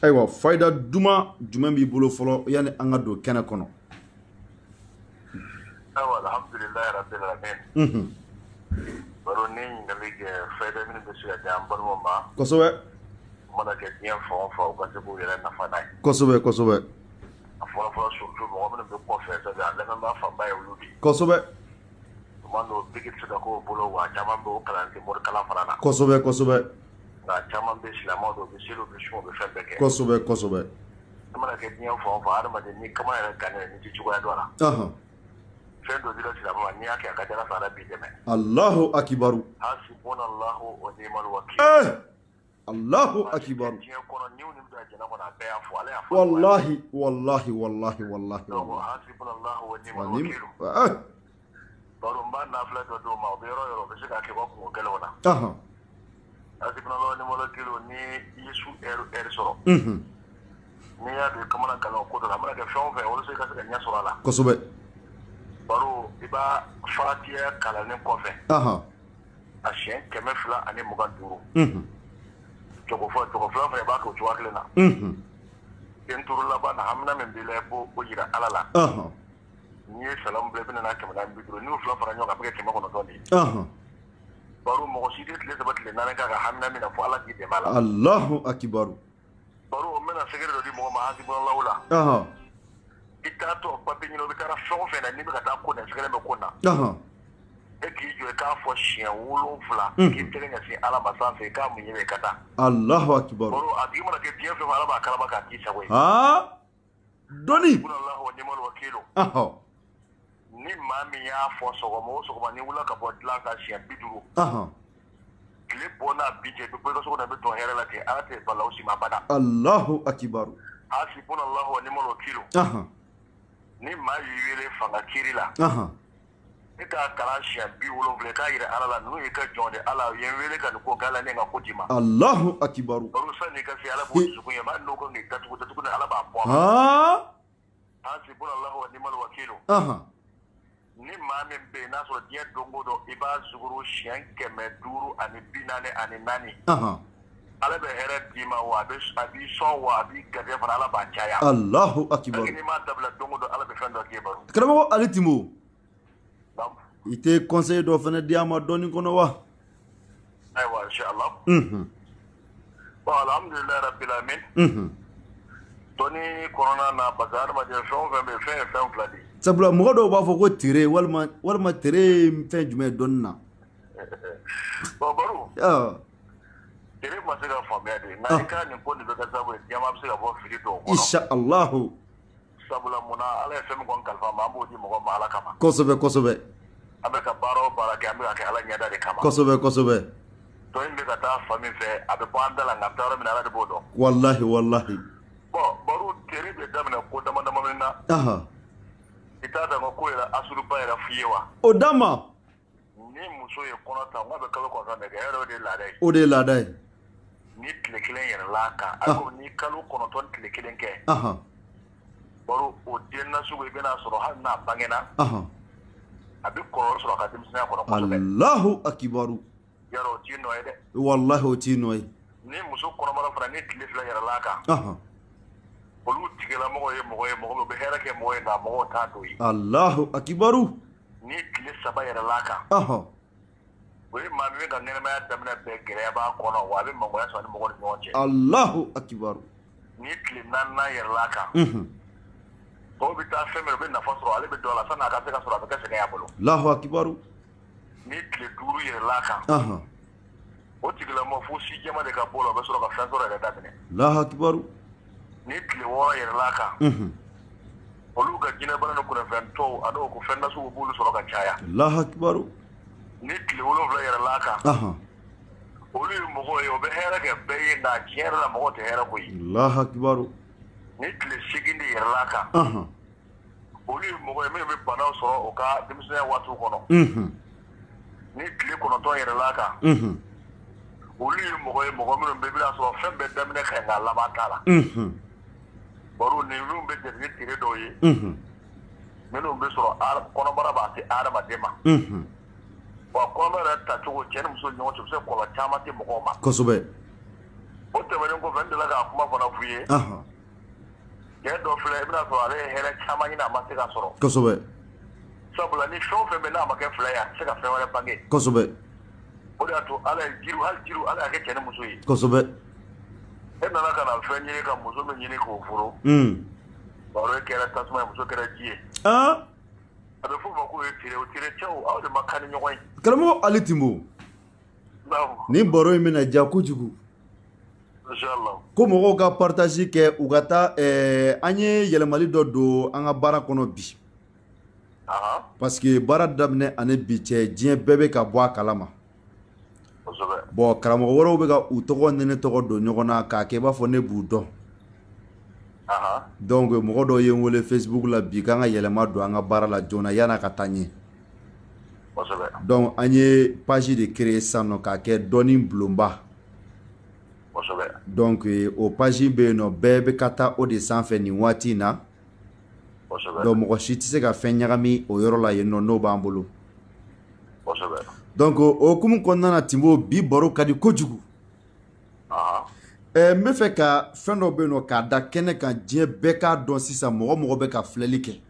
Ayiwa fayda juma b'i bolo fɔlɔ yani an ka don kɛnɛ kɔnɔ. Ayiwa alhamdulilahi rabbil alamin. Baro ni ɲininkali kɛ fayda minnu bɛ se ka di an balimaw ma. Kosɛbɛ. Mana kɛ diɲɛ fan o fan u ka se k'u yɛrɛ nafa n'a ye. Kosɛbɛ kosɛbɛ. A fɔlɔ surtout mɔgɔ minnu bɛ kɔfɛ c'est à dire a lamɛnbaa fanba ye olu de ye. Kosɛbɛ. Tuma dɔw bigi tɛ se ka k'o bolo wa caman bɛ o kalan tɛ morikalan fana na. Kosɛbɛ kosɛbɛ. Nka caman bɛ silamɛw dɔw bɛ seli u bɛ sun u bɛ fɛn bɛɛ kɛ. Kosɛbɛ kosɛbɛ. A mana kɛ diɲɛ fan o fan adamaden ni kama yɛrɛ gannen ni tɛ cogoya dɔ la. Fɛn dɔ dira silamɛ ma n'i y'a kɛ a ka ca Ala fɛ Ala b'i dɛmɛ. Allahu akibaru. Hasbunallahu wa ni'mal wakil. Allahu akibaru. Diɲɛ kɔnɔ ni o ni bɛ jɛnɛ kɔnɔ a bɛɛ y'a fɔ ale y'a fɔ. Wallahi wallahi wallahi wallahi. Donc hasbunallahu wa ni'mal wakil. Baro n b'a nafila dɔ d'o ma o bɛ yɔrɔ o yɔrɔ o bɛ se k'a kɛ ko kungo gɛlɛnw na. Hasbunallahu wa ni'mal wakil ni i ye su heure sɔrɔ. N'i y'a don i kamana galan ko dɔ la a mana kɛ fɛn o fɛn walasa i ka se ka ɲɛ sɔrɔ a la. Kosɛbɛ. Baro i b'a Fatiha kalannen kɔfɛ. A siɲɛ 225. Jogo fila fana i b'a kɛ o cogoya kelen na. Den turu laban na hamina min b'i la i b'o jira Ala la. N'i ye salamu bila i bɛna n'a 250 n'i y'o fila fara ɲɔgɔn kan a bɛ kɛ 900 de ye. Baro mɔgɔ si tɛ tile 3 tile 4 k'a ka hamina min na fo Ala k'i dɛmɛ a la. Allahu akibaru. Baro n bɛna sɛgɛrɛ dɔ di mɔgɔ ma hasbunallahu la. I t'a to papier ɲini o bɛ taa fɛn o fɛn na n'i bɛ ka taa ko na sɛgɛrɛ bɛ ko na. E k'i jɔ i k'a fɔ siɲɛ 7 k'i tɛgɛ ɲɛsin Ala ma sanfɛ i k'a muɲu i ka taa. Allahu akibaru. Baro a tigi mana kɛ diɲɛ fɛn o fɛn Ala b'a kalama k'a k'i sago ye. Dɔnni. Hasbunallahu wa ni'mal wakil. Ni maa min y'a fɔ sɔgɔma o sɔgɔma ni wula ka bɔ dilan kan siɲɛ 50. Tile bɔ n'a bi cɛ i bɛ bɔ i ka so kɔnɔ i bɛ tɔn hɛrɛ la ten Ala tɛ bala o si ma bada. Allahu akibaru. Hasbunallahu wa ni'mal wakil. Ni maa y'i wele fanga kiri la. I k'a kalan siɲɛ 70 i k'a yira Ala la n'u y'i ka jɔn de Ala ye n wele ka nin ko kɛ Ala ne ka ko d'i ma. Allahu akibaru. Baro sanni ka se Ala b'o dusukun ye maa n'o kan k'i datugu ni Ala b'a bɔ a ma. Hasbunallahu wa ni'mal wakil. Ni maa min bɛ yen n'a sɔrɔ diɲɛ don o don i b'a zikuru siɲɛ 544. Ala bɛ hɛrɛ d'i ma wa a b'i sɔn wa a b'i garijɛgɛ fana Ala b'a caya. Allahu akibaru. N'i m'a dabila don o don Ala bɛ fɛn dɔ k'i ye baro. Karamɔgɔ Ali Timo. I tɛ conseil dɔ fana di a ma dɔɔni kɔnɔ wa? Ayiwa inshallah. Bon alhamdulilahi rabbil alamin. Dɔnni kɔnɔna na parce que adamaden fɛn o fɛn bɛ yen fɛn ye fɛn fila de ye. Sabula mɔgɔ dɔw b'a fɔ ko tere walima tere fɛn jumɛn ye dɔɔni na. Bon baro. Tere ma se ka faamuya de nka i ka nin ko nin bɛ kɛ sababu ye diɲɛma bɛ se ka bɔ fili dɔw kɔnɔ. Inshallahu. Sabula munna Ala ye fɛn min kɔni kalifa ma an b'o di mɔgɔ ma Ala kama. Kosɛbɛ kosɛbɛ. An bɛ ka baara o baara kɛ an bɛ ka kɛ Ala ɲɛda de kama. Kosɛbɛ kosɛbɛ. Dɔ in bɛ ka taa fa min fɛ a bɛ bɔ an da la nka a bɛ taa yɔrɔ min na Ala de b'o dɔn. Wallahi wallahi. Bon baro tere bɛ daminɛ ko dama dama min na. I t'a dɔn ko yɛrɛ asuruba yɛrɛ f'i ye wa. O d'a ma. Ni muso ye kɔnɔ ta n k'a bɛ kalo kɔnɔntɔn de kɛ yɛrɛ o de ye laada ye. O de ye laada ye. Ni tile 1 yɛrɛla kan alors ni kalo 9 tile 1 kɛ. Baro o den nasugu i bɛna sɔrɔ hali n'a bangena. A bɛ kɔlɔlɔ sɔrɔ a ka denmisɛnya kɔnɔ kosɛbɛ. Allahu akibaru. Yarɔ o t'i nɔ ye dɛ. Wallahi o t'i nɔ ye. Ni muso kɔnɔbara fana ni tile 2 yɛrɛla kan. Olu tigilamɔgɔ ye mɔgɔ ye mɔgɔ min bɛ hɛrɛ kɛ mɔgɔ ye nka mɔgɔw t'a dɔn ye. Allahu akibaru. Ni tile 3 yɛrɛla kan. O ye maa min bɛ ka ɲɛnamaya daminɛ bɛɛ gɛlɛya b'a kɔnɔ wa a bɛ mangoya sɔrɔ ni mɔgɔ ni ɲɔgɔn cɛ. Allahu akibaru. Ni tile 4 yɛrɛla kan. Tɔw bɛ taa fɛn min u bɛ nafa sɔrɔ ale bɛ dɔ la sanni a ka se ka sɔrɔ a bɛ kɛ sɛgɛn y'a bolo. Allahu akibaru. Ni tile 5 yɛrɛla kan. O tigilamɔgɔ fo si jɛma de ka bɔ la o bɛ sɔrɔ ka fɛn sɔrɔ yɛrɛ daminɛ. Allahu akibaru. Ni tile 6 yɛrɛla kan. Olu ka jinɛbana ni kunnafɛn tɔw a dɔw ko fɛn nasugu b'olu sɔrɔ ka caya. Allahu akibaru. Ni tile 7 yɛrɛla kan. Olu ye mɔgɔ ye o bɛ hɛrɛ kɛ bɛɛ ye nka tiɲɛ yɛrɛ la mɔgɔ tɛ hɛrɛ ko ye. Allahu akibaru. Ni tile 8 de yɛrɛla kan. Olu ye mɔgɔ ye minnu bɛ banaw sɔrɔ o ka denmisɛnya waatiw kɔnɔ. Ni tile 9 yɛrɛla kan. Olu ye mɔgɔ minnu bɛ bɛna sɔrɔ fɛn bɛɛ daminɛ ka nka laban t'a la. Baro ni minnu bɛ jate ni tere dɔw ye. Minnu bɛ sɔrɔ kɔnɔbara b'a se adamaden ma. Wa kɔnɔbara yɛrɛ tacogo cɛ ni muso ni ɲɔgɔn cɛ u bɛ se kɔlɔlɔ caman se mɔgɔw ma. Kosɛbɛ. o tɛmɛnen kɔfɛ n delila k'a kuma fana f'u ye cɛ dɔ filɛ i bɛna sɔrɔ ale ye hɛrɛ caman ɲini a ma se ka sɔrɔ kosɛbɛ sabula ni fɛn o fɛn bɛ n'a ma kɛ fila ye a tɛ se ka fɛn wɛrɛ bange kosɛbɛ o de y'a to ala ye jiri hali jiri ala y'a kɛ cɛ ni muso ye kosɛbɛ e nana ka na fɛn ɲini ka muso min ɲini k'o furu baro e kɛra tasuma ye muso kɛra ji ye a bɛ f'o ma k'o ye tire o tire cɛw aw de ma kan ni ɲɔgɔn ye karamɔgɔ Ali Tinbo ni baro in bɛna ja kojugu ko mɔgɔw ka partage kɛ u ka taa an ye yɛlɛmali dɔ don an ka baara kɔnɔ bi parce que baara daminɛ ani bi cɛ diɲɛ bɛɛ bɛ ka bɔ a kalama bon karamɔgɔ wɛrɛw bɛ ka u tɔgɔ ni ne tɔgɔ don ɲɔgɔn na k'a kɛ i b'a fɔ ne b'u dɔn donc mɔgɔ dɔw ye n wele Facebook la bi k'an ka yɛlɛma don an ka baara la joona yan'a ka taa ɲɛ donc an ye page de créer sisan nɔ k'a kɛ dɔnni bulonba donc o page bɛ yen nɔ bɛɛ bɛ ka taa o de sanfɛ nin waati in na donc mɔgɔ si tɛ se ka fɛn ɲagami o yɔrɔ la yen nɔ n'o b'an bolo donc o hukumu kɔnɔna na Tinbo bi baro ka di kojugu n bɛ fɛ ka fɛn dɔ bɛ yen nɔ k'a da kɛnɛ kan diɲɛ bɛɛ k'a dɔn sisan mɔgɔ bɛ ka filɛli kɛ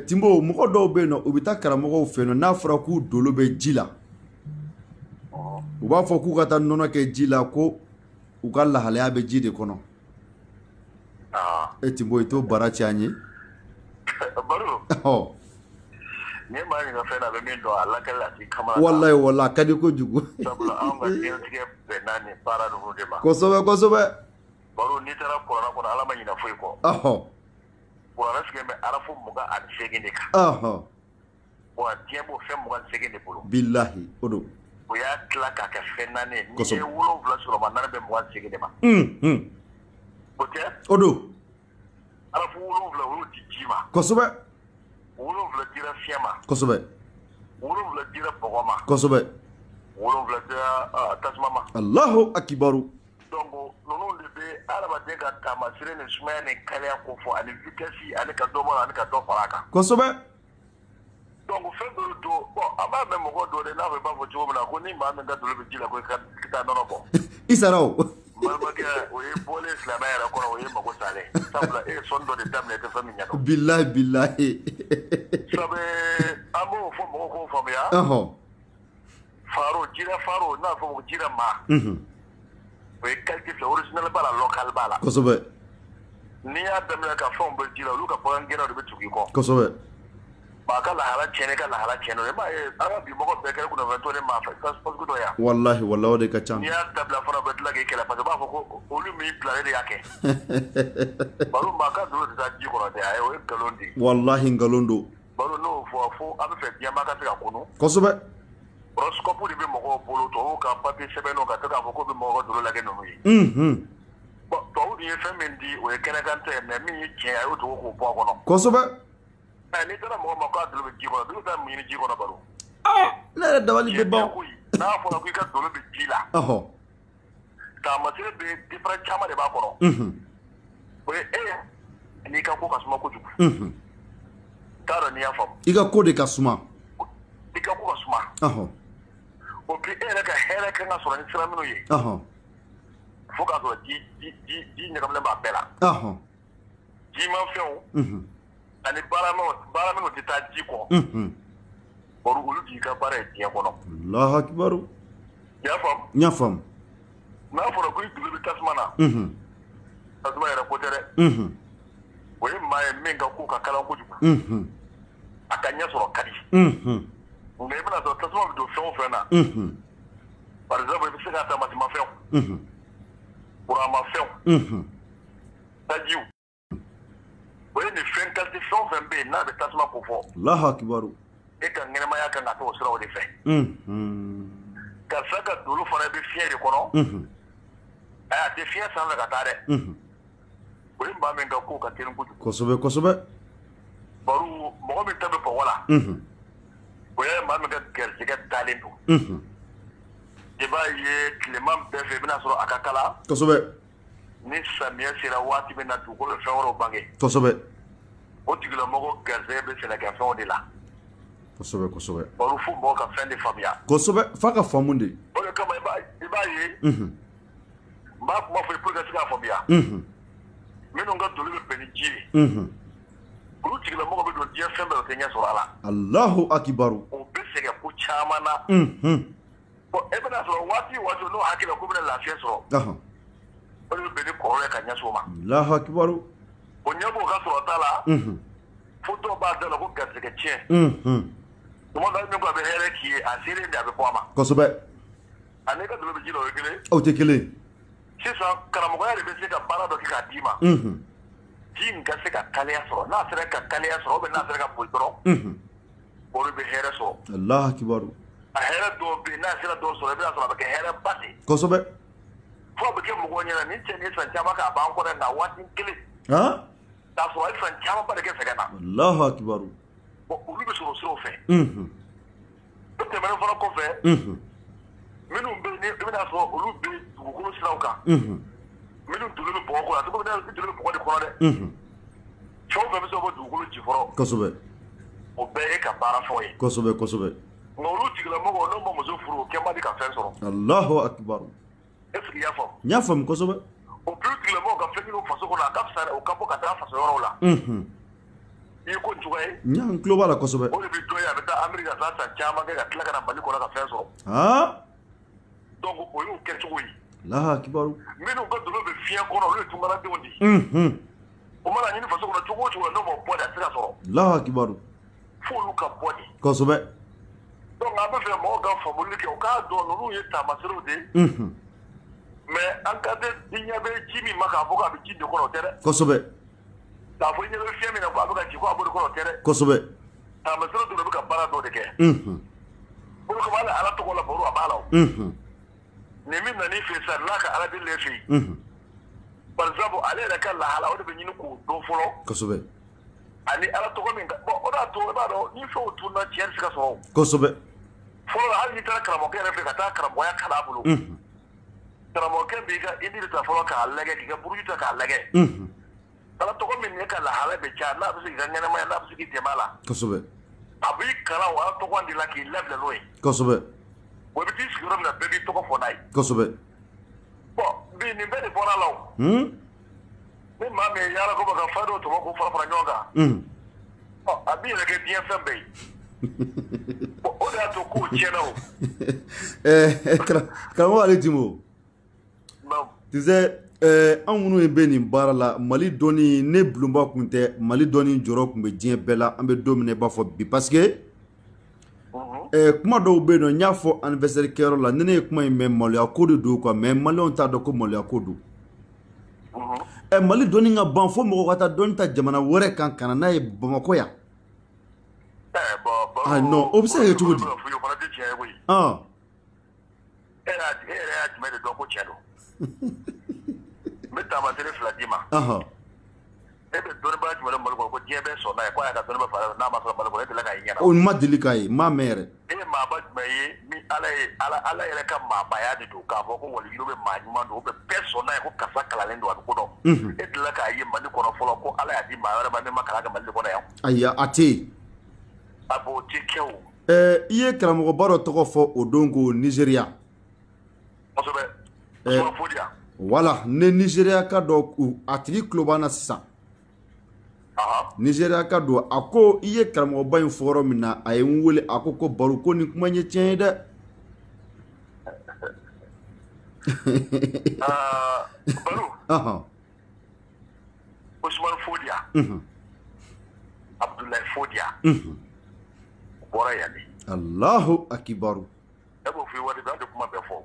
Tinbo mɔgɔ dɔw bɛ yen nɔ u bɛ taa karamɔgɔw fɛ yen nɔ n'a fɔra k'u dolo bɛ ji la u b'a fɔ k'u ka taa nɔnɔ kɛ ji la ko u ka lahalaya bɛ ji de kɔnɔ e Tinbo i t'o baara ci an ye ne maa ɲininka fɛn na a bɛ min dɔn a lakali a t'i kamana wallahi a ka di kojugu sabula anw ka diɲɛlatigɛ bɛnna nin baara ninnu de ma kosɛbɛ baro n'i taara kuranɛ kɔnɔ ala ma ɲinɛ foyi kɔ kuranɛ sigilen bɛ arafu 28 de kan wa diɲɛ b'o fɛn 28 de bolo bilahi o don o y'a tila k'a kɛ fɛn 4 ye n'i ye 7 sɔrɔ ma naani bɛ 28 de ma o tɛ o don arafu 7 olu di ji ma kosɛbɛ 7 dira fiɲɛ ma kosɛbɛ 7 dira bɔgɔ ma kosɛbɛ 7 dira tasuma ma Allahu akibaru donc ninnu de bɛ adamaden ka taamasire ni sumaya ni kaliya ko fɔ ani vitesse ani ka dɔ bɔ ani ka dɔ fara a kan kosɛbɛ donc fɛn dɔ to bon an b'a mɛn mɔgɔ dɔ de n'a fɔ i b'a fɔ cogo min na ko ni maa min ka dolo bɛ ji la ko i ka taa nɔnɔ bɔ i sara o balimakɛ o ye bɔlen silamɛya yɛrɛ kɔnɔ o ye mago salen sabula e ye sɔnni dɔ de daminɛ i tɛ fɛn min ɲɛdɔn bilahi sabu an b'o fɔ mɔgɔw k'o faamuya faro jira faro n'a fɔ ko jira maa o ye qualité fila original b'a la local b'a la kosɛbɛ n'i y'a daminɛ ka fɛnw bɛ ji la olu ka bagan gɛnnaw de bɛ tugu i kɔ kosɛbɛ maa ka lahala tiɲɛnen ka lahala tiɲɛnen i m'a ye an ka bi mɔgɔ bɛɛ kɛra kunnafoni ne maa fɛ sugu dɔ yan wallahi o de ka ca n'i y'a dabila fana bɛ tila k'i kɛlɛ parce que b'a fɔ ko olu min bila ne de y'a kɛ baro maa ka dolo tɛ taa ji kɔnɔ dɛ ayi o ye nkalon de ye wallahi nkalon don baro n'o fɔ fo an bɛ fɛ diɲɛmaa ka se ka kunu kosɛbɛ horoscope de bɛ mɔgɔw bolo tubabuw ka papier sɛbɛnnenw ka to k'a fɔ ko bɛ mɔgɔw ka dolo lajɛ ninnu ye bon tubabu dun ye fɛn min di o ye kɛnɛkan tɛ mais min ye tiɲɛ a y'o tugu k'o bɔ a kɔnɔ kosɛbɛ n'i taara mɔgɔ ma k'a dolo bɛ ji kɔnɔ dolo taa mun ɲini ji kɔnɔ baro ne yɛrɛ dabali bɛ ban n'a fɔra ko i ka dolo bɛ ji la taamasire bɛ différent caman de b'a kɔnɔ o ye e n'i ka ko ka suma kojugu t'a dɔn n'i y'a faamu i ka ko de ka suma i ka ko ka suma o bi e yɛrɛ ka hɛrɛ kan ka sɔrɔ ni sira minnu ye fo k'a sɔrɔ ji ɲagaminen b'a bɛɛ la jimafɛnw ani baara minnu tɛ taa ji kɔ baro olu k'i ka baara ye diɲɛ kɔnɔ Allahu akibaru i y'a faamu n y'a faamu n'a fɔra ko i dulo bɛ tasuma na tasuma yɛrɛ ko tɛ dɛ o ye maa ye min ka ko ka kalan kojugu a ka ɲɛ sɔrɔ ka di nka i bɛna sɔrɔ tasuma bɛ don fɛn o fɛn na par exemple i bɛ se k'a ta masimafɛnw kuranmafɛnw tajiw o ye nin fɛn qualité fɛn o fɛn bɛ yen n'a bɛ tasuma ko fɔ Allahu akibaru e ka ɲɛnɛmaya kan ka t'o siraw de fɛ karisa ka dolo fana bɛ fiɲɛ de kɔnɔ a tɛ fiɲɛ sanfɛ ka taa dɛ o ye maa min ka ko ka teli kojugu kosɛbɛ kosɛbɛ baro mɔgɔ min ta bɛ bɔgɔ la o ye maa min ka garijɛgɛ dalen don i b'a ye tilema bɛɛ fɛ i bɛna sɔrɔ a ka kala kosɛbɛ ni samiyɛ sera waati min na dugukolo bɛ fɛn wɛrɛw bange kosɛbɛ o tigilamɔgɔ garijɛgɛ bɛ sɛnɛkɛfɛnw de la kosɛbɛ kosɛbɛ baro fo mɔgɔ ka fɛn de faamuya kosɛbɛ f'a ka faamu de o de kama i Ibaye. Ma foi pour que ça soit bien. Mais on a donné le bénéfice. Olu tigila mɔgɔ bɛ don diɲɛ fɛn bɛɛ o tɛ ɲɛ sɔrɔ a la. Allahu akibaru. O bɛ sɛgɛn ko caman na. Bon e bɛna sɔrɔ waati o waati n'o hakili la ko bɛna lafiya sɔrɔ. O de bɛ bɛn ni kɔrɔ ye ka ɲɛsin o ma. Allahu akibaru. O ɲɛ b'o ka sɔrɔ t'a la. Fo dɔw b'a da la ko garisɛgɛ tiɲɛ. Tuma dɔ min ko a bɛ hɛrɛ k'i ye a selen de a bɛ bɔ a ma. Kosɛbɛ. Ani ka dolo bɛ ji la o ye kelen. Aw tɛ kelen. Sisan karamɔgɔya de bɛ se ka baara dɔ kɛ k'a d'i ma. Ji in ka se ka kaliya sɔrɔ n'a sera ka kaliya sɔrɔ n'a sera ka boli dɔrɔn o de bɛ hɛrɛ sɔrɔ. Allahu akibaru. A hɛrɛ dɔw bɛ yen n'a sera dɔw sɔrɔ i bɛna sɔrɔ a bɛ kɛ hɛrɛ ba de. Kosɛbɛ. Fo a bɛ kɛ mɔgɔw ɲɛna ni cɛ ni san caman k'a b'an kɔrɔ na waati kelen. K'a sɔrɔ a ye san caman ba de kɛ sɛgɛn na. Allahu akibaru. Bon olu bɛ sɔrɔ siraw fɛ. O tɛmɛnen fana kɔfɛ. Minnu bɛ yen ni i bɛna sɔrɔ olu bɛ dugukolo siraw kan. Minnu dolo bɛ bɔgɔ kɔrɔ a tɔgɔ bɛ dolo bɛ bɔgɔ de kɔrɔ dɛ. Fɛn o fɛn bɛ se ko dugukolo ci fɔlɔ. Kosɛbɛ. O bɛɛ ye ka baara fɔ ye. Kosɛbɛ kosɛbɛ. Nka olu tigilamɔgɔ n'o ma muso furu o kɛ man di ka fɛn sɔrɔ. Allahu akibaru. Est ce que i y'a faamu. N y'a faamu kosɛbɛ. O plus tigilamɔgɔ ka fɛn ɲini faso kɔnɔ a ka fisa o ka bɔ ka taa faso yɔrɔw la. I ye ko nin cogoya ye. N tulo b'a la kosɛbɛ. O de bɛ dɔ ye a bɛ taa Ameriki ka taa san caman kɛ ka tila ka na Mali kɔnɔ ka fɛn sɔrɔ. Donc o y'o kɛcogo ye. Allahu akibaru. Minnu ka dolo bɛ fiɲɛ kɔnɔ olu ye tunkaradenw de. O mana ɲini faso kɔnɔ cogo o cogo n'o ma bɔ de a tɛ se ka sɔrɔ. Allahu akibaru. Fo olu ka bɔ de. Kosɛbɛ. Donc an bɛ fɛ mɔgɔw ka faamuli kɛ u k'a dɔn ninnu ye taamaserew de. Mais an ka tɛ i ɲɛ bɛ ji min ma k'a fɔ k'a bɛ ji de kɔnɔ o tɛ dɛ. Kosɛbɛ. K'a fɔ i ɲɛ bɛ fiɲɛ min na ko a bɛ ka ji ko a b'o de kɔnɔ o tɛ dɛ. Kosɛbɛ. Taamaserew dɔrɔn bɛ ka baara dɔ de kɛ. O de kama hali Ala tɔgɔ la baro a b'a la o. Nin min nan'i fɛ sisan n'a ka Ala deli fɛ yen. Par exemple ale yɛrɛ ka lahala o de bɛ ɲini k'o dɔn fɔlɔ. Kosɛbɛ. Ani Ala tɔgɔ min bon o de y'a to i b'a dɔn ni fɛnw tununa tiɲɛ tɛ se ka sɔrɔ o. Kosɛbɛ. Fɔlɔ hali n'i taara karamɔgɔkɛ yɛrɛ fɛ ka taa karamɔgɔya kalan a bolo. Karamɔgɔkɛ b'i ka idi de ta fɔlɔ k'a lajɛ k'i ka buruju ta k'a lajɛ. Ala tɔgɔ min ye ka lahala bɛ caya n'a bɛ se k'i ka ɲɛnamaya n'a bɛ se k'i dɛmɛ a la. Kosɛbɛ. A b'i kalan o Ala tɔgɔ de la k'i labila n'o ye. Kosɛbɛ. O bɛ t'i sigi yɔrɔ min na bɛɛ b'i tɔgɔ fɔ n'a ye. Kosɛbɛ. Bon bi nin bɛɛ de bɔra a la o. Ni maa min ye yaala ko bɛ ka fɛn dɔw tɔmɔ k'u fara fara ɲɔgɔn kan. A b'i yɛrɛ kɛ diɲɛ fɛn bɛɛ ye. O de y'a to kow tiɲɛna o. Karamɔgɔ ale Jimo. Tu sais anw minnu ye bɛ nin baara la Mali dɔnni ne bulonba kun tɛ Mali dɔnni jɔyɔrɔ kun bɛ diɲɛ bɛɛ la an bɛ don min na i b'a fɔ bi parce que kuma dɔw bɛ yen nɔ n y'a fɔ anniversaire kɛyɔrɔ la ni ne ye kuma in mɛn maloya ko de don quoi mais maliyɛnw t'a dɔn ko maloya ko don. Mali dɔnni ka ban fo mɔgɔ ka taa dɔnni ta jamana wɛrɛ kan ka na n'a ye Bamakɔ yan. Non o bɛ se ka kɛ cogo di? E yɛrɛ y'a jumɛn de dɔn ko tiɲɛ don? N bɛ taamasere fila d'i ma. E bɛ dɔnnibaa jumɛn dɔn Mali kɔnɔ ko diɲɛ bɛɛ sɔnna ye ko a y'a ka dɔnnibaa fara n'a ma sɔrɔ Mali kɔnɔ e delila k'a ye ɲɛna? O ma deli k'a ye n m'a mɛn yɛrɛ. E ye maaba jumɛn ye ni Ala yɛrɛ ka maabaya de don k'a fɔ ko waliyu bɛ maa ɲuman don bɛɛ sɔnna ye ko karisa kalalen don a bɛ ko dɔn. E delila k'a ye Mali kɔnɔ fɔlɔ ko Ala y'a di maa wɛrɛ ma min ma kalan kɛ Mali kɔnɔ yan. Ayi a tɛ yen. A b'o tɛ kɛ o. I ye karamɔgɔba dɔ tɔgɔ fɔ o don ko Nizeriya. Kosɛbɛ. Usman Fodiya. Voilà ne Nizeriya ka dɔ a tigi tulo b'an na sisan. Nizeriya ka don a ko i ye karamɔgɔba in fɔ yɔrɔ min na a ye n wele a ko baro ko nin kuma ye tiɲɛ ye dɛ. Baro. Usman Fodiya. Abdoulaye Fodiya. Bɔra yan de. Allahu akibaru. E b'o f'i wari da de kuma bɛɛ fɔ.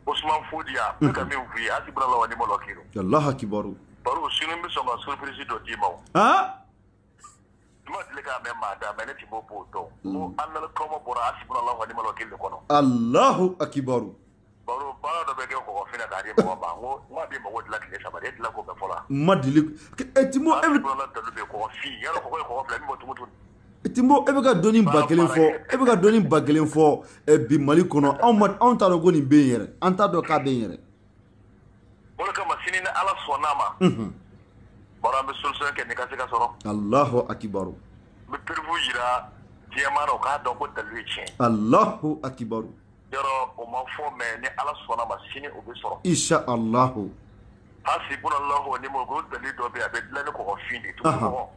Usman Fodiya bɛ ka min f'i ye hasibunala wa ni'mal wakiil. Allahu akibaru. Baro sini n bɛ sɔn ka surprise dɔ d'i ma o. I ma deli k'a mɛn maa da mais ne tun b'o dɔn. Ko an nana kɔma bɔra hasibunala wa ni'mal wakiil de kɔnɔ. Allahu akibaru. Baro baara dɔ bɛ kɛ kɔgɔfin na k'a di mɔgɔ ma n ko n bɛ mɔgɔ dilan tile 3 e dilan k'o bɛɛ fɔ la. Ma deli Timo e bɛ hasibunala dalu bɛ kɔgɔfin yarɔ kɔgɔ ye kɔgɔ 2 min bɔ tugu. Timbo e bɛ ka dɔnni ba kelen fɔ bi Mali kɔnɔ anw t'a dɔn ko nin bɛ yen yɛrɛ an t'a dɔn k'a bɛ yen yɛrɛ. O de kama sini ni Ala sɔnn'a ma. Baro an bɛ solution kɛ nin ka se ka sɔrɔ. Allahu akibaru. N bɛ preuve jira diɲɛmaa na u k'a dɔn ko dalu ye tiɲɛ. Allahu akibaru. yaro o ma fo me ni ala sona ma sini o be soro insha Allah hasbunallahu wa ni'mal wakeel dali do be abe dlan ko findi to ko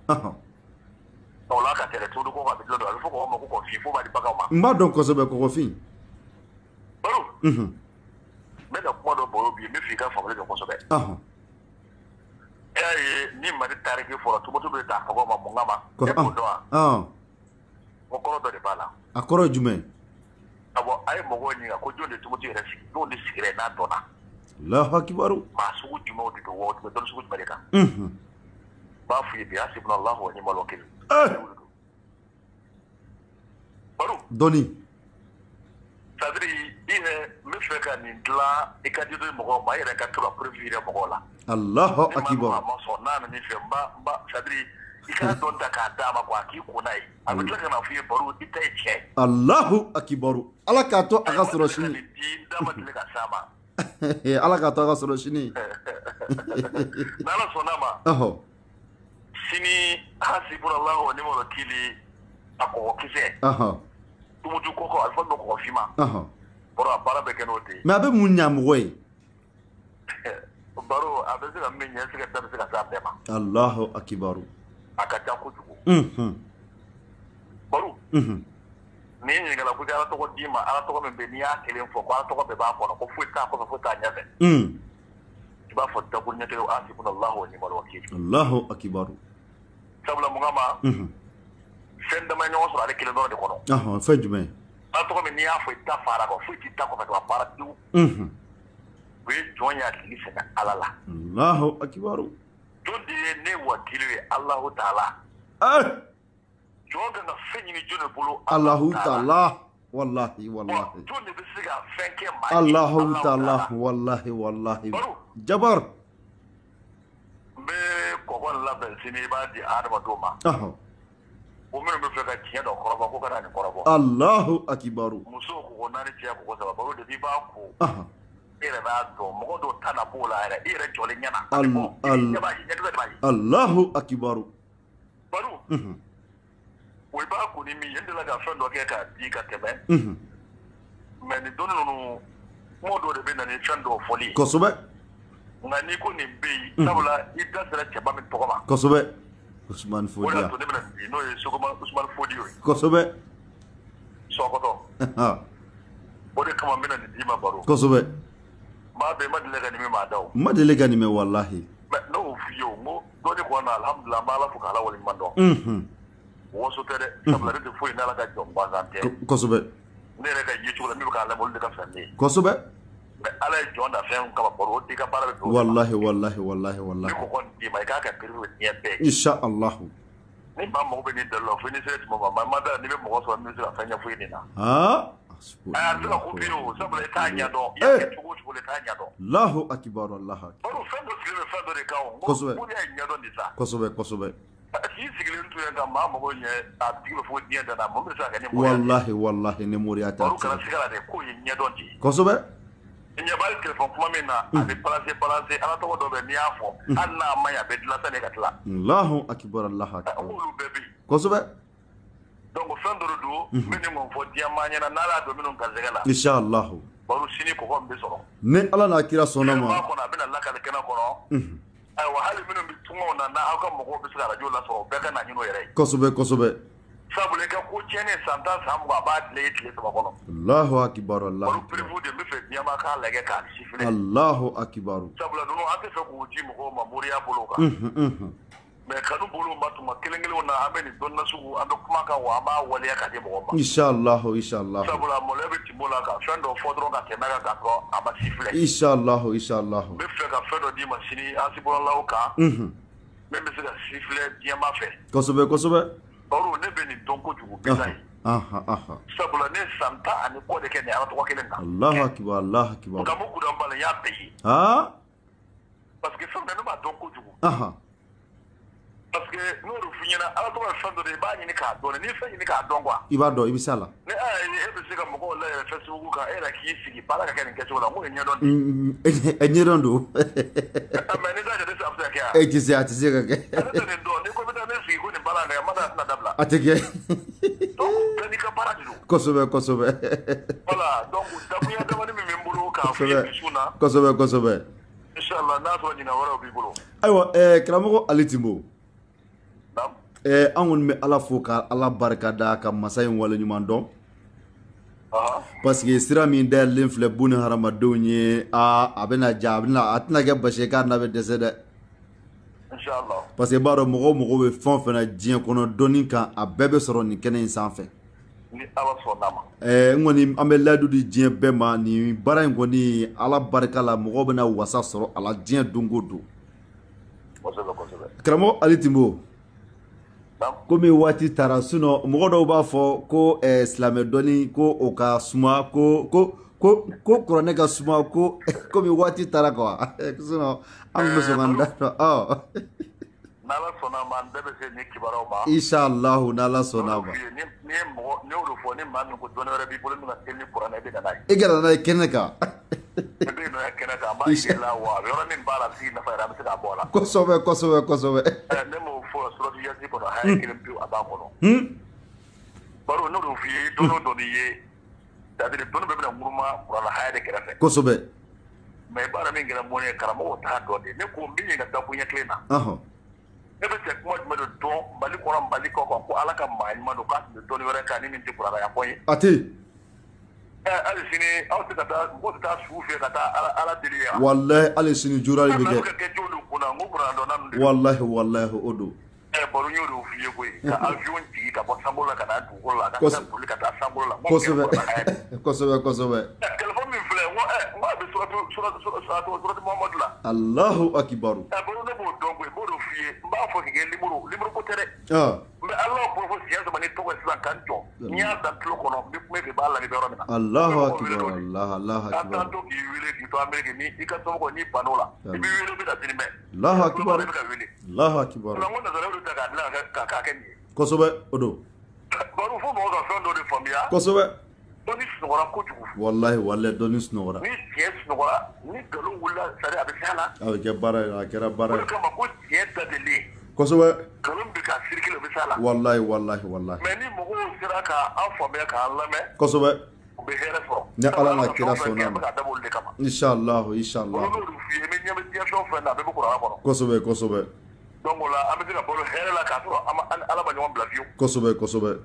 la ka tere to ko ba dlan do fo ko ma ko fi fo ba di baga ma mba don ko so be ko fin baro me da ko do bo bi me fi ka fa ko so be ni ma di tariki fo to to be ta ko ma mo ngama ko o ko do de bala akoro jume abo ay mo woni ko jonde to ti refi do ni sigire na dona Allahu akbar ma sugu jume o di do wo to don sugu bareka ba fu yi hasbunallahu wa ni'mal wakeel baro doni sadri ine me feka ni dla e ka di do mo ko ma yere ka to prévire mo la Allahu akbar ma so na ni fe ba sadri ika don ta ka dama kwa ki kunai abin da kana fiye baro ita ce Allahu akbar ala ka to aga soro shini di dama da ka sama ala ka to aga soro shini nala sonama sini hasbunallahu wa ni'mal wakeel ako kise tumuju koko alfa no ko fima baro bara be kenote ma be munya mwoy baro abe se me nya se ka tabe se ka sa bema Allahu akbar akata kujugu baro ni ni ngala ku ala to ko dima ala to ko be ni ya kelen fo ko ala to ko be ba ko ko futa ko futa nya be ba fo ta ko nya kele hasbunallahu wa ni'mal wakeel Allahu akbar sabla mu ngama sen dama ñoo so ala kelen do de ko no fejume ala to ko ni ya fo ta fara ko futi ta ko fa para du we jonya li se na alala Allahu akbar Jondi ne wakili Allahu Ta'ala. Jonga na fenyi ni jone bulu Allahu Ta'ala. Wallahi. Jondi bisiga fenke ma. Allahu Ta'ala. Wallahi. Jabar. Me ko wala ben sini ba di adama doma. O me feka tiya do koroba ko kana ni korobo. Allahu akbar. Muso ko nani tiya ko sa ba de ba ko. Ira na do mo do tana bola ira jole nyana Allahu akbar baru we ba ko ni mi yende la ga fendo ke ka di ka tebe mais ni don no mo do de bena ni fendo foli kosobe ngani ko ni be sabula ida sera ke ba mi to ma kosobe Usman Fodi wala to de bena no e so ko Usman Fodi kosobe so ko to o de kama mena ni di ma baro kosobe ma be madele ni ma daw madele gani me wallahi no fiyo mo do de ko na alhamdulillah ma la fuka la wali mando wo so tere sabla de fo ina la ga jom bazante kosobe ne re ga yitu la mi ka la mo de ka fanni kosobe ala jonda fen ka ba boro di ka para do wallahi ko kon di mai ka ka piru ni be insha Allah ni ba mo be ni de lo fini se mo ma da ni be mo so mi se afanya fo ni na Allahu akbar Allah kosobe wallahi ne moriata kosobe nya bal telefon kuma mina ade place ala to do be ni afo anna maya be dila tane katla Allahu akbar kosobe donc fendoro do minimum fo diamanya na nala do minum kazegala inshallah baru sini ko be soro ne ala na kira sonama ma ko na bina la kala kana ko no ay wa hal minum bi tungo na aka mo ko bisala radio la soro be kana nyino yere kosobe sabule ka ko chene santa sam ba ba le tle to ko no Allahu akbar Allah baru privu de me fe diama ka lege ka sifle Allahu akbar sabula no ate fe ko ji mo ko mamuria boloka me kanu bolo matuma kelengele wona ameni donna sugu ando kuma ka wa ma wali ka de mo ba inshallah sabula mo lebe tibola ka fendo fodro ka temega ka ko aba sifle inshallah be fe ka fedo di masini asibullah ka me be se ka sifle di ma fe kosobe baro ne be ni donko jugu bizai sabula ne santa ani ko de ken ya to wakelenga Allahu akbar ka mo kudan bala ya pe parce que femme ne ma donko jugu parce que no rufunyana ala to ba fando de ba ni ka do ni fe ni ka dongwa ibado ibisala ne be se ka mo ko la Facebook ka era ki sigi para ka ken ke chola mo nyadon enyeron do amene da de sa afta ka ati ka ke ne ko be da ne sigi ko ni bala ne ma da na dabla atege to ni ka para kosɛbɛ kosɛbɛ voilà donc dabuya damani min bɛ n bolo k'a f'i ye bisu na kosɛbɛ kosɛbɛ inchallah n'a sɔrɔ ɲina wɛrɛw b'i bolo ayiwa karamɔgɔ Ali Tinbo naam an kɔni bɛ Ala fo ka Ala barika da ka masa in wale ɲuman dɔn parce que sira min dayɛlɛlen filɛ buni hadamadenw ye a bɛna ja a tɛna kɛ basi ye k'a n'a bɛ dɛsɛ dɛ inchallah parce que b'a dɔn mɔgɔw mago bɛ fɛn o fɛn na diɲɛ kɔnɔ dɔnni kan a bɛɛ bɛ sɔrɔ nin kɛnɛ in sanfɛ ni Ala sɔnn'a ma n kɔni an bɛ layidu di diɲɛ bɛɛ ma nin baara in kɔni Ala barika la mɔgɔw bɛna wasa sɔrɔ a la diɲɛ don o don kosɛbɛ kosɛbɛ karamɔgɔ Ali Tinbo komi waati taara sinon mɔgɔ dɔw b'a fɔ ko silamɛ dɔnni ko o ka suma ko kuranɛ ka suma ko komi waati taara quoi sinon an bɛ sɔn k'an da dɔn n'Ala sɔnn'a ma an bɛɛ bɛ se nin kibaruyaw ma inshallah n'Ala sɔnn'a ma ni ye mɔgɔ ni y'o de fɔ ni maa min ko dɔnni wɛrɛ b'i bolo min ka teli ni kuranɛ i bɛ na n'a ye i ka na n'a ye kɛnɛ kan i bɛ na kɛnɛ kan an b'a yir'i la wa yɔrɔ min b'a la sigi nafa yɛrɛ an bɛ se k'a bɔ a la kosɛbɛ kosɛbɛ kosɛbɛ ne m'o fɔ suratu Yasin kɔnɔ haya kelen pewu a b'a kɔnɔ baro n'o de f'i ye dɔnni o dɔnni ye c'est-à-dire dɔnni bɛɛ bɛna ŋuruma kuranɛ haya de kɛrɛfɛ kosɛbɛ mais baara min kɛra mɔnɛ ye karamɔgɔw t'a dɔn de ne ko n bɛ ɲɛ ka da ko ɲɛ kelen na ne bɛ fɛ kuma jumɛn de dɔn Mali kɔnɔ Mali kɔ kan ko Ala ka maa ɲuman don k'a tun bɛ dɔnni wɛrɛ kan ni nin tɛ kuranɛ yan fɔ ye a tɛ hali sini aw tɛ ka taa mɔgɔw tɛ taa suw fɛ ka taa Ala deli yan wallahi hali sini jurali bɛ kɛ kɛ cogo don kunna n ko kuranɛ dɔnna ninnu de wallahi o don baro n y'o de f'i ye koyi ka avion jigi ka bɔ sanbolo la ka taa dugukolo la ka taa boli ka taa sanbolo la kosɛbɛ téléphone min filɛ n ko a bɛ suratu Muhamadu la Allahu akibaru baro ne b'o dɔn koyi n b'o de f'i ye n b'a fɔ k'i kɛ liburu ko tɛ dɛ mais Ala y'o fɔ siɲɛ saba ni tɔgɔ ye sisan k'an jɔ n y'a dan tulo kɔnɔ n bɛ kuma fɛ b'a lamɛn yɔrɔ min na Allahu akibaru an t'an to k'i wele k'i to Amérique ni i ka somɔgɔw n'i ban'o la i bɛ wele i bɛ na sini mɛn Allahu akibaru i bɛ ka wele Allahu akibaru n ko nazaraw de ta k'a dilan k'a kɛ nin ye kosɛbɛ o don baro fo mɔgɔw ka fɛn dɔ de faamuya kosɛbɛ dɔnni sunɔgɔra kojugu wallahi dɔnni sunɔgɔra ni tiɲɛ sunɔgɔra ni nkalon wulila c'est-à-dire a bɛ se a la a bɛ kɛ baara ye a kɛra baara o ye de kama ko tiɲɛ dadelen kosɛbɛ nkalon bɛ ka circuler o bɛ se a la wallahi mais ni mɔgɔw sera k'an faamuya k'an lamɛn kosɛbɛ u bɛ hɛrɛ sɔrɔ ni Ala n'a kira sɔnna a bɛ ka dabɔ olu de kama inshallah olu n'olu f'i ye ni ɲɛ bɛ diɲɛ fɛn o fɛn na a bɛɛ bɛ kuranɛ kɔnɔ kosɛbɛ donc o la an bɛ se ka balo hɛrɛ la k'a sɔrɔ Ala ma ɲɔgɔn bila fiyewu kosɛbɛ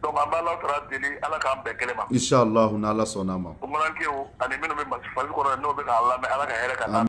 donc an bɛ Ala tala deli Ala k'an bɛn kelen ma inshallah n'Ala sɔnna ma o malankew ani minnu bɛ masifali kɔnɔ n'o bɛ k'an lamɛn Ala ka hɛrɛ ka